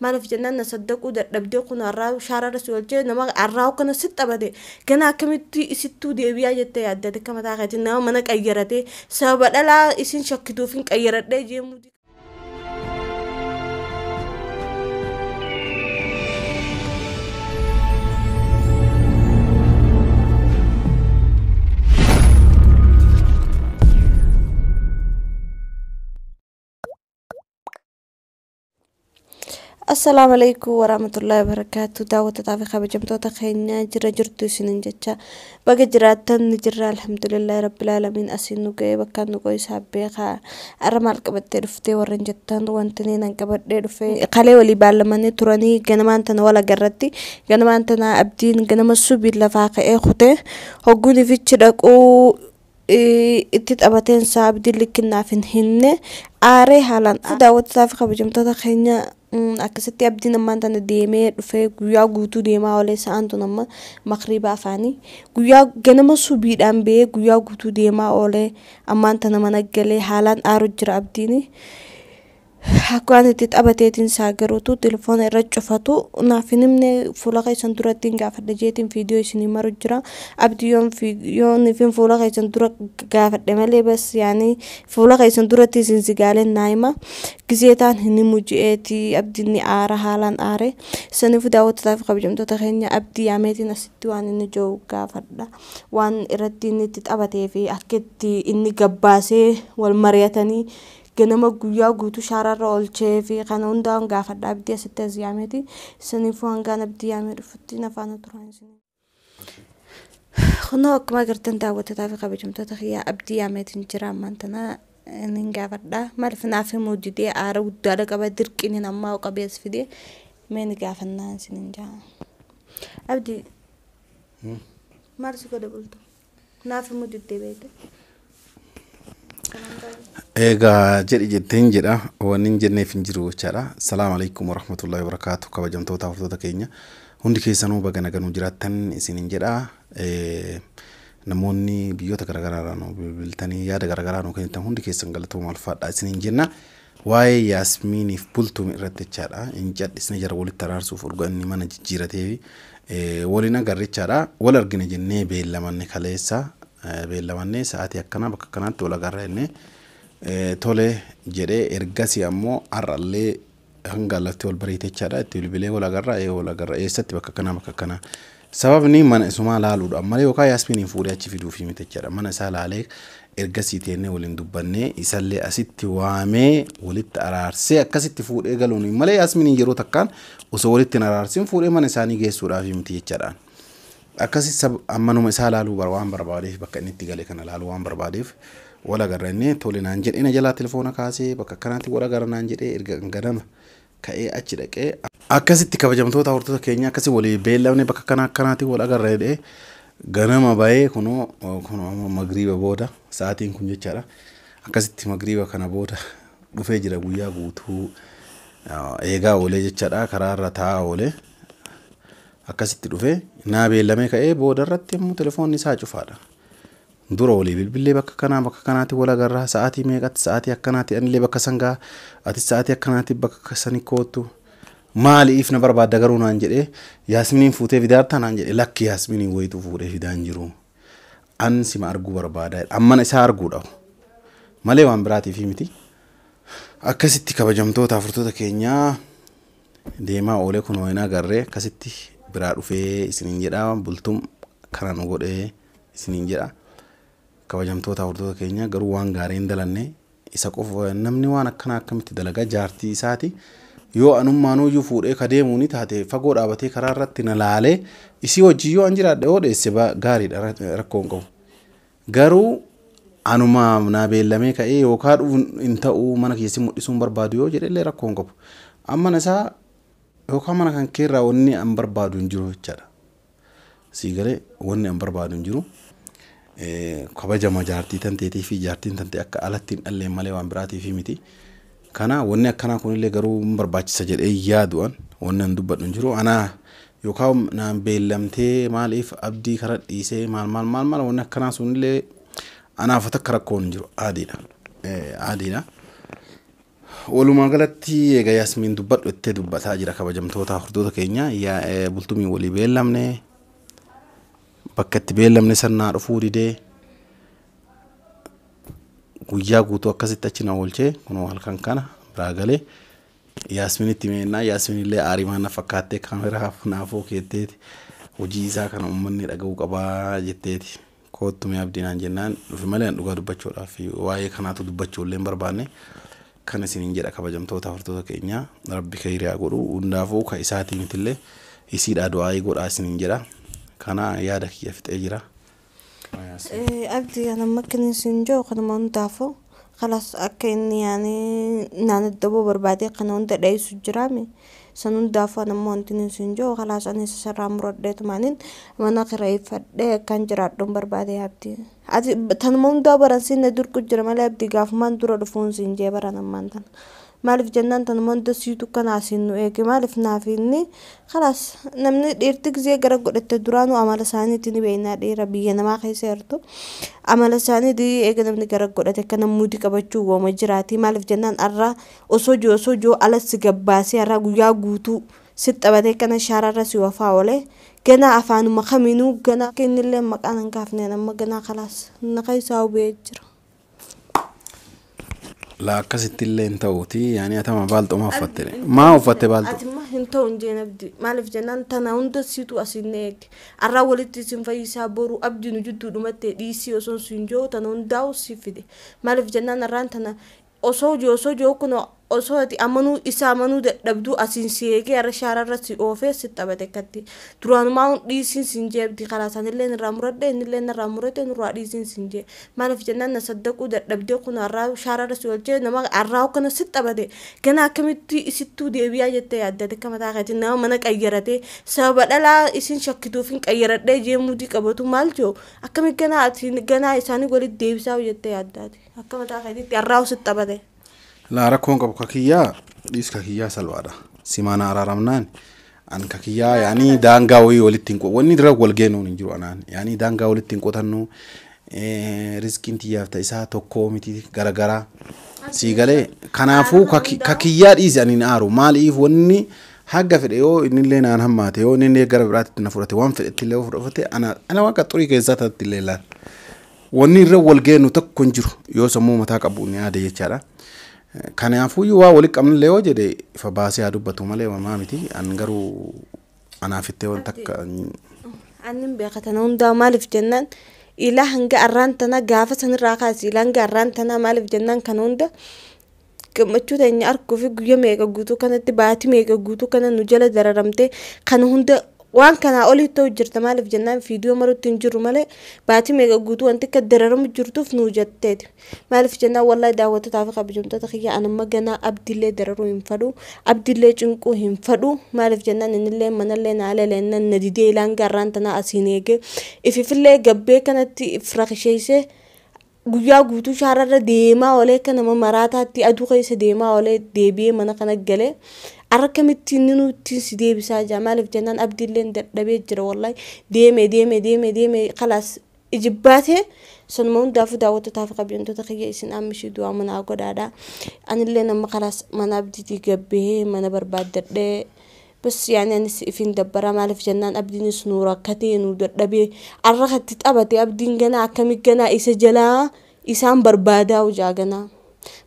ما في جنان نصدقوا دبدو كنا الراو شارع رسول جي نما الراو كنا ستة بدي كنا كمتي ستو دي بيا جت يعدد كما تاخذ إنه منك أيرتي سبب لا إسين شكتو فينك أيرت ده جيمو السلام عليكم ورحمة الله وبركاته دعوة تعرف خبر جمتو تخينيا جرا جرتو سنين جتشا بقى جراتن جرا الحمد لله رب العالمين أسينو جاي بكان نقول سابقا أرمال كبت رفتي ورنجتان وانتنين كبت رفي قالي ولي بعلمني تراني جنمان تنا ولا جرتي جنمان تنا أبدين جنما السبيل لفاقة إخوته هقولي في تشرق أو إتت أبتين صعب دي اللي كنا فيهن عاري حالا دعوة تعرف خبر جمتو تخينيا akkasitti abdiin ammaan tana deemee dhufee guyyaa guutuu deemaa oolee sa'aantu nama maqribaa afaanii guyyaa ganama subiidhaan ba'ee guyyaa guutuu deemaa oolee ammaan tana mana galee haalaan aaru jira abdiini Hakkaan itti taphateetiin saagarootu telefoona irra cufatu naaf hin himne fuula keessan duratti gaafadha jeetiin viidiyoo isinii maru jira abdiyoon ifin fuula keessan dura gaafadhe malee bas yaani fuula keessan duratti isin sigaaleen naayima gizeetaan hin himu je'eeti abdiin ni aara haalaan aare saniif daawwattotaaf kabajamtoota keenya abdii yaameetiin asitti waan inni jiru gaafadha waan irratti inni itti taphatee fi akka itti inni gabbaasee wal mari'atanii ganama guyyaa guutuu shaararra oolchee fi kana hundaan gaafadha abdii asitti as yaameeti saniifuu hangaan abdii yaamee dhufutti nafaana turan isin kunoo akkuma agartan daawwattotaaf kabajamtoota kiyyaa abdii yaameetiin jira ammaan tana inni gaafadha maaliif naaf himuu didee aara guddaadha qaba dirqiin ammaa qabees fidee meeni gaafannaan isin jaa abdii maal si godhe bultu naaf himuu didee beekte Egaa jedhi jetteen jedha wanni jenneef hin jiru jechaadha. Assalamu alaikum warahmatullahi wabarakatuh. Kabajamtoota hordoftoota keenya hundi keessanuu baga nagaan jiraattan isinin jedha. Namoonni biyyoota garaagaraa bilbiltanii yaada garaagaraa kennitan hundi keessan galatooma ulfaadha isinin jenna. Waa'ee Yaasmiiniif bultuu irratti jechaadha. Injadhisni jara walitti araarsuuf urgaa'inni mana jijjiirateefi waliin agarre jechaadha. Wal argina jennee beellamanne kaleessa beellamanne sa'aatii akkana bakka kanaatti wal agarra jennee tole jedhee ergasii ammoo har'allee hanga lafti wal bareete jechaadha itti bilbilee wal agarra eessatti bakka kana sababni mana isumaa laaluudha malee yookaan Yaasmiiniin fuudhee achi fiduuf himte jechaadha mana isaa laalee ergasii teennee waliin dubbannee isallee asitti waamee walitti araarsee akkasitti fuudhee galuun malee Yaasmiiniin yeroo takkaan osoo walitti araarsin fuudhee mana isaanii geessuudhaaf himte jechaadha. Akkasii ammanuma isaa laaluu waan barbaadeef bakka inni itti gale kana laaluu waan barbaadeef wala garrannee tole naan jedhee na jalaa telefoona kaasee bakka kanaatti wala garra naan jedhee erga ganama ka'ee achi dhaqee akkasitti kabajamtoota hordoftoota keenya akkasii walii beellamne bakka kanaatti wala garra jedhee ganama baay'ee kunoo magriiba booda sa'aatiin kun jechaadha akkasitti magriiba kana booda dhufee jira guyyaa guutuu eegaa oolee jechaadha karaarra taa'aa oolee akkasitti dhufee naa beellamee ka'ee booda irratti immoo telefoonni isaa cufaadha. Dura walii bilbilee bakka kanaatti wala garraa sa'aatii meeqatti sa'aatii akkanaatti anillee bakka sangaa ati sa'aatii akkanaatti bakka sanii kootu maaliif na barbaadda garuu naan jedhee Yaasmiiniin fuutee fidaarta naan jedhee lakki Yaasmiiniin wayitu fuudhee fidaan jiru an sima arguu barbaada ammana isaa arguudha malee waan biraatiif miti akkasitti kabajamtoota hordoftoota keenyaa deemaa oolee kun wayna garree akkasitti biraa dhufee isinin jedha bultum kana nu godhee isinin jedha kabajamtoota hordoftoota keenya garuu waan gaariin dalanne isa qofa namni waan akkana akkamitti dalagaa jaartii isaati yoo anummaanuu iyyuu fuudhee ka deemuuni taate fagoo dhaabatee karaa irratti na laalee isii hojii yoo an jiraadhe odeesse gaariidha rakkoon qabu garuu anuma na beellamee ka'ee yookaan dhufuun hin ta'uu mana keessi mul'isuun barbaadu yoo jedhellee rakkoon qabu amma isaa yookaan mana kan keerraa wanni an barbaadu hin jiru jechaadha siigalee wanni an barbaadu hin jiru kabajama jaartii tanteetii fi jaartiin tante akka alattiin dhallee malee waan biraatiif miti kana wanni akkana kunillee garuu barbaachisa jedhee yaadu'an wanni an dubbadhu hin jiru ana yookaan naan beellamtee maaliif abdii kara dhiisee maal wanni akkanaa sunillee anaaf takka rakkoon hin jiru aadiidha walumaa galatti egaa Yaasmiin dubbadhu itti dubbataa jira kabajamtoota hordoftoota keenya yaa bultumii walii beellamne bakka itti beellamne sannaa dhufuu didee guyyaa guutuu akkasitti achi na oolchee kunoo halkan kana biraa galee Yaasmiin itti meennaa Yaasmiin illee aarimaan na fakkaattee kaameraaf naafoo keetteeti hojii isaa kana uummanni dhaga'uu qabaa jetteeti koottumee abdiinaan jennaan dhufi malee dhugaa dubbachuudhaaf waa'ee kanaatu dubbachuu illee barbaanne kan isiniin jedha kabajamtoota hordoftoota keenya rabbi khayriyaa godhu hundaafuu ka isaatiin illee isiidhaa du'aa godhaa isiniin jedha kana yaada kiyya fixee jira. أبدي أنا ممكن سنجو قنوم دافو خلاص أكين يعني ناندبو بربادي قانون تدعي سجرامي سنون دافو أنا مونتين سنجو خلاص أنا سسرام رديت مانين وانا قرأي فدي كان جرات دون بربادي أبدي أدي تنمون دا برانسين ندور كجرمالي أبدي غاف مان دورو دفون سنجي برانا مانتان مالف جنان تنمون دا سيوتو كان عسينو إيكي مالف نافيني خلاص نمني ديرتك زي غرق قدت درانو عمال ساني تني بينا ديرا بيانا ما خيسيرتو عمال ساني دي إيكي نمني غرق قدت كان مودي كبچو ومجراتي مالف جنان أرى أسوجو على سيقباسي أرى غيا غوتو ست أبدي كان شارع رسي وفاولي جنا أفانو مخمينو جنا كين اللي مكان كافني نما جنا خلاص نقيساو بيجر لا كسيت اللي انت وتي يعني أتما بالتو ما فتري ما وفتة بالتو أتما هنتو نجينا بدي مالف جنان تنا هند سيتو أسينك الرأولي تسين فايسا بورو أبدي نجدو دمتة ديسي وسون سنجو تنا هنداو سيفدي مالف جنان الران تنا أسوجو كنا أسواتي أمانو إسا أمانو دبدو أسين سيكي أرى شارع رسي أوفي ستة بدكتي تران ما ديسين سنجي بدي خلاص أنا اللي نرامرد نروح ديسين سنجي ما نفي جنان نصدقو دبدو كنا أرى شارع رسي أوجي نما أرى كنا ستة بدي كنا كمتي ستو دي بيا جتة عدد كما تاعتي نما منك أيرتي سبب لا إسين شكتو فين أيرتي جيمودي كبتو مالجو أكمل كنا أتين كنا إساني قولي ديبساو جتة عدد أكمل تاعتي أرى ستة بدي لا ركون قبل ككيا ليس ككيا سلوادا سيمانا رامنان أن ككيا يعني دانغاوي ولتينكو وني درا والجينو نجرو أنا يعني دانغا ولتينكو تنو رزقين تيا تيسا توكو متي غرغرا سيغالي كنافو ككيا ديز يعني نارو ماليف وني حاجة في اليو إن اللي أنا هماتي هو إن اللي جرب رات تنفرتي وان في التلو فرفتي أنا واقع طريقة ذات التلو وني درا والجينو تكونجرو يو سمو متاك أبوني هذا يشارا كان يعفوي وولك أمن ليه جدي فباسي هادو بتومالي ومامتي أنجرو أنا في التوان تك أنم بيقتنا وندا مالف جنان إلى هنجا أرانتنا جافة سنراقاس إلى هنجا أرانتنا مالف جنان كنوندا كم تشوف إني أركو في جويا ميجا جوتو كانت تبعتي ميجا جوتو كان نجلا دررمتي كانوندا وان كان أولي تو جرت مالف جنان فيديو مرة تنجرو مالي بعتي ميجا جوتو أنت كدررم جرتو في نوجتت مالف جنان والله دعوة تعرف بجمتة تخيا أنا ما جنا أبدي اللي دررو ينفرو أبدي اللي جنكو ينفرو مالف جنان إن اللي من اللي نعلى لأن النديدي لان قرانتنا أسينيك في اللي جبه كانت فرق شيء guyyaa guutuu shaararra deemaa olee kana maraataatti aduu keessa deemaa olee deebi'ee mana kana galee arrakamitti nuti si deebisaa jira maaliif jennaan abdiilleen dadhabee jira wallahi deeme khalaas ijibbaatee sanuma hundaafuu daawwattotaaf qabeentoota kiyya isin ammishii du'aa manaa godhaadha anillee nama khalaas mana abdiitii gabbee mana barbaaddadhee بس يعني أنا فين دبرة ما أعرف جنان أبدين سنورة كتين ودربي الرخت تتقبتي أبدين جنا كم جنا إسجلا إسام بربادة وجاجنا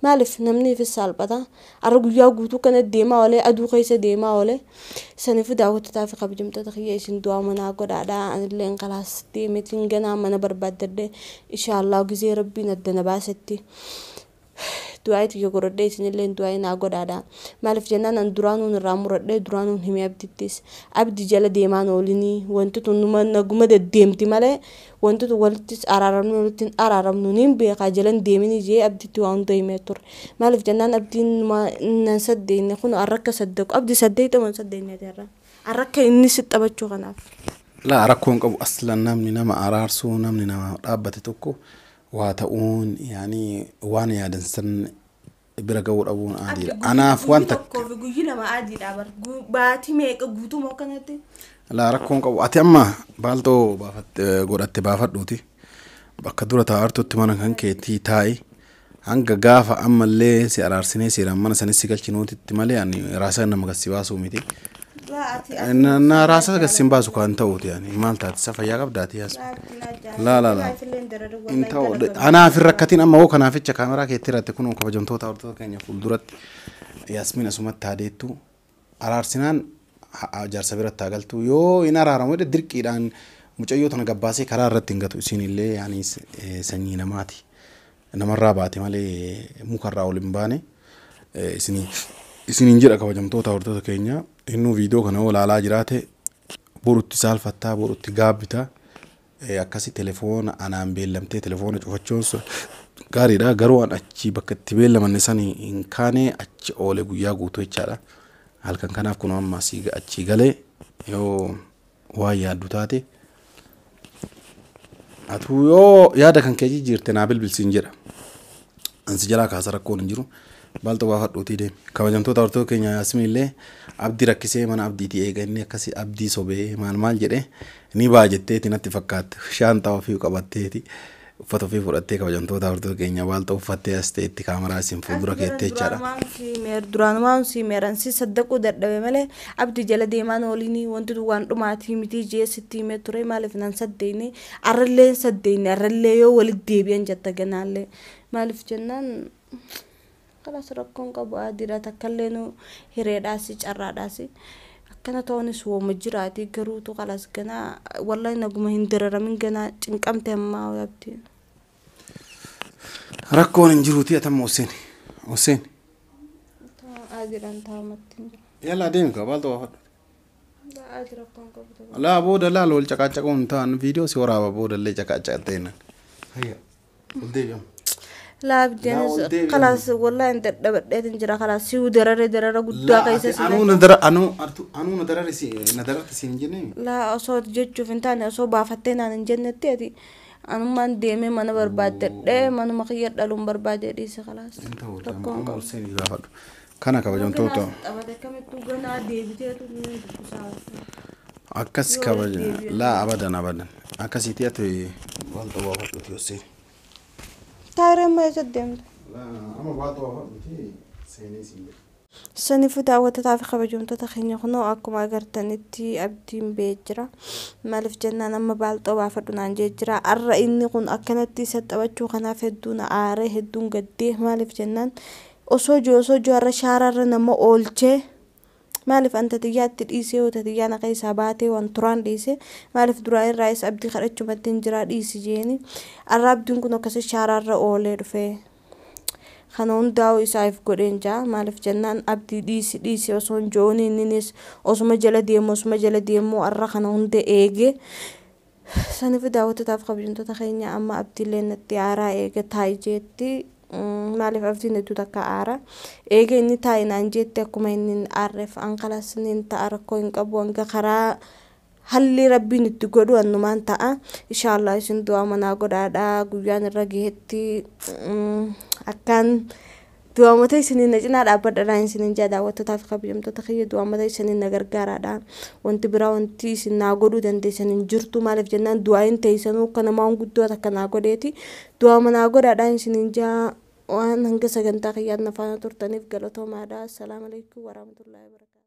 ما أعرف نمني في السالبة ده الرجل ياقوتو كانت ديما ولا أدو خيسة ديما ولا سنفو دعوة تتعرف قبل تتخيل إيشين دعوة منا قد عدا عن اللي انقلاص ديمتين جنا منا بربادة إن شاء الله جزي ربي ندنا باستي دعايتي يقول سن اللي دعاي ناقود هذا مالف جنان أن درانون الرامور درانون هم يبديتس أبدي جل ديمان ولني وانتو تنما نقوم الديم تماله وانتو تولتس أرارم نونين بيقاجلن ديمني جي أبدي توان ديمتر مالف جنان أبدي ما نصدق نكون أركا صدق أبدي صدقت ما صدقني ترى أركا إني ست أبتشو غناف لا أركون قبل أصلا نمني نما أرارسو نمني نما أبتتوكو واتؤون يعني وانا يا دنسن برجور أبون عادي أنا فوانتك كوفي لما عادي لعبر باتي ميك جوتو ما كانت لا ركون قو أتي أما بالتو بافت قرأت بافت دوتي بقدرة تعرض تمانا كان كي تاي hanga gaafa ammallee si araarsinee seeraan mana sanis si galchinuutitti malee ani raasa nama gassi baasuu miti. Na raasa gassi baasu kan ta'uuti yani maal taate sa fayyaa qabdaati yaas. La. In ta'u anaaf rakkatiin amma hoo kanaaficha kaameraa keetti irratti kun kabajamtoota hordoftoota keenya fuulduratti Yasmiin asumatti taadeettu araarsinaan jaarsa biratti agaltu yoo in araaramu dirqiidhaan mucayyoo tana gabbaasee karaa irratti hin gatu isinillee yani sanyii namaati. Namarraa baate malee mukarraa ol hin baane isiniin jedha kabajamtoota hordoftoota keenya innuu viidiyoo kana olaalaa jiraate borutti saalfattaa borutti gaabbita akkasi telefoona anaan beellamtee telefoona cufachuun gaariidha garuu an achi bakka itti beellamanne sanii hin kaane achi oole guyyaa guutuu jechaadha halkan kanaaf kun amma achi galee yoo waa yaaddu taate atu yoo yaada kan kee jijjiirte naa bilbilsiin jedha ansi jalaa kaasa rakkoon hin jiru balta waa fadhuutii deemi kabajamtoota hordoftoota keenya Yasmiin illee abdii rakkisee mana abdiitii eega inni akkasi abdii sobee maal jedhee ni baa jetteeti natti fakkaatti shaantaa ofii qabatteeti uffata ofii fudhattee kabajamtoota hordoftoota keenya balta uffattee as ta'etti kaameraa isin fuuldura keettee jechaadha. Duraanumaan si meeransi saddaquu dadhabe malee abdii jala deemaan ooliin wanti waan dhumaatii miti jeesitti himee ture maaliif nan saddeeni arrallee yoo walitti deebi'an jetta ganaallee maaliif jennaan kalas rakkoon qabu adiidha takkallee nu hireedhaasi carraadhaasi akkana ta'uunis wooma jiraati garuutu kalas ganaa wallahi naguma hin dararamin ganaa cinqamte ammaa abdii rakkoon hin jiruuti atamma Hussein adiidhaan taa'amatti yalla deemi ka balta waa fadhu la booda laal wal caqacaquun ta'an viidiyoo si waraaba booda illee caqacaqateenan hayya ol deebi'amu. لا بدين خلاص والله انت بديت نجرا خلاص سيو درر قدوا قيس أنو ندرر سينجني لا أصوات جت فنتاني أصوات بافتين عن الجنة تيجي أنا ما ديمي ما أنا برباد ده ما أنا مخير دلهم برباد دي خلاص أنت هو تمام أرسلني بافد كنا كبجون توتا أبدا كم تقولنا ديبتي أكس كبجون لا أبدا أكس يتياتي والله بافد تيوسي تايرة ما يصدم لا أما بعد وافد سيني سنفو دعوة تعرف خبجون تتخيني خنو أكو ما قرتنتي أبدين بيجرا مالف جنان أما بالطو وافدون عن جيجرا أرى إني قن أكنتي ستوجو خنا فدون آره هدون قديه مالف جنان أسوجو أرى شارر نمو أولچه مالف أنت تجات تديسي وتتجانا قيسا باتي وانتران ديسي مالف دراين رايس أبدي خرجو متنجرا ديسي جيني الراب دون كنو كسي شارر أولي رفي خانون داو إسايف قرينجا مالف جنان أبدي ديسي وصون جوني نينيس وصوما جلا ديمو أرى خانون دي إيجي ساني في داو تتاف خبجون تتخيني أما أبدي لين التيارا إيجي تاي جيتي مالف أبدي ندو تكا آرا إيجي إني تاي نانجيتي أكما إني أعرف أنقلاس إني تأركو إنقابو أنقا خرا halli rabbiin itti godhu annumaan ta'a inshallah isin du'a manaa godhaadha guyyaan irra geetti akkaan du'a mata isiniin cinaa dhaabbadhaan isiniin jaa daawwattootaaf kabajamtoota kiyya du'a mata isiniin na gargaaraadha wanti biraa wanti isin naa godhuu dandeessan hin jirtu maaliif jennaan du'aayin teessanuu akka namaan guddoo takka naa godheeti du'a manaa godhaadhaan isiniin jaa waan hanga sagantaa kiyyaan na faana turtaniif galatoomaadha assalaamu alaykum warahmatullahi wabarakatuh